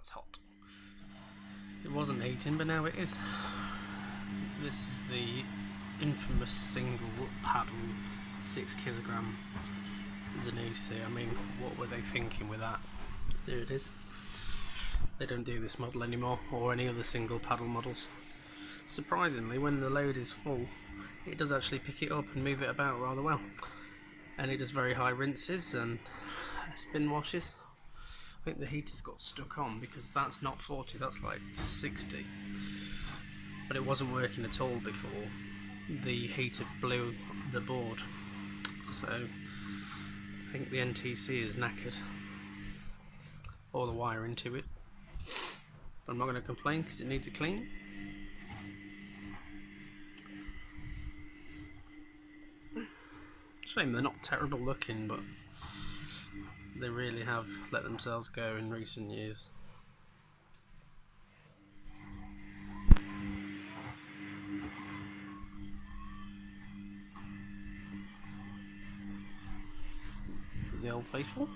that's hot. It wasn't heating, but now it is. This is the infamous single paddle 6 kilogram Zanussi. I mean, what were they thinking with that? There it is. They don't do this model anymore, or any other single paddle models. Surprisingly, when the load is full, it does actually pick it up and move it about rather well. And it does very high rinses and spin washes. I think the heater's got stuck on because that's not 40, that's like 60. But it wasn't working at all before the heater blew the board. So I think the NTC is knackered, or the wire into it. But I'm not going to complain because it needs a clean. Shame they're not terrible looking, but they really have let themselves go in recent years. The old faithful.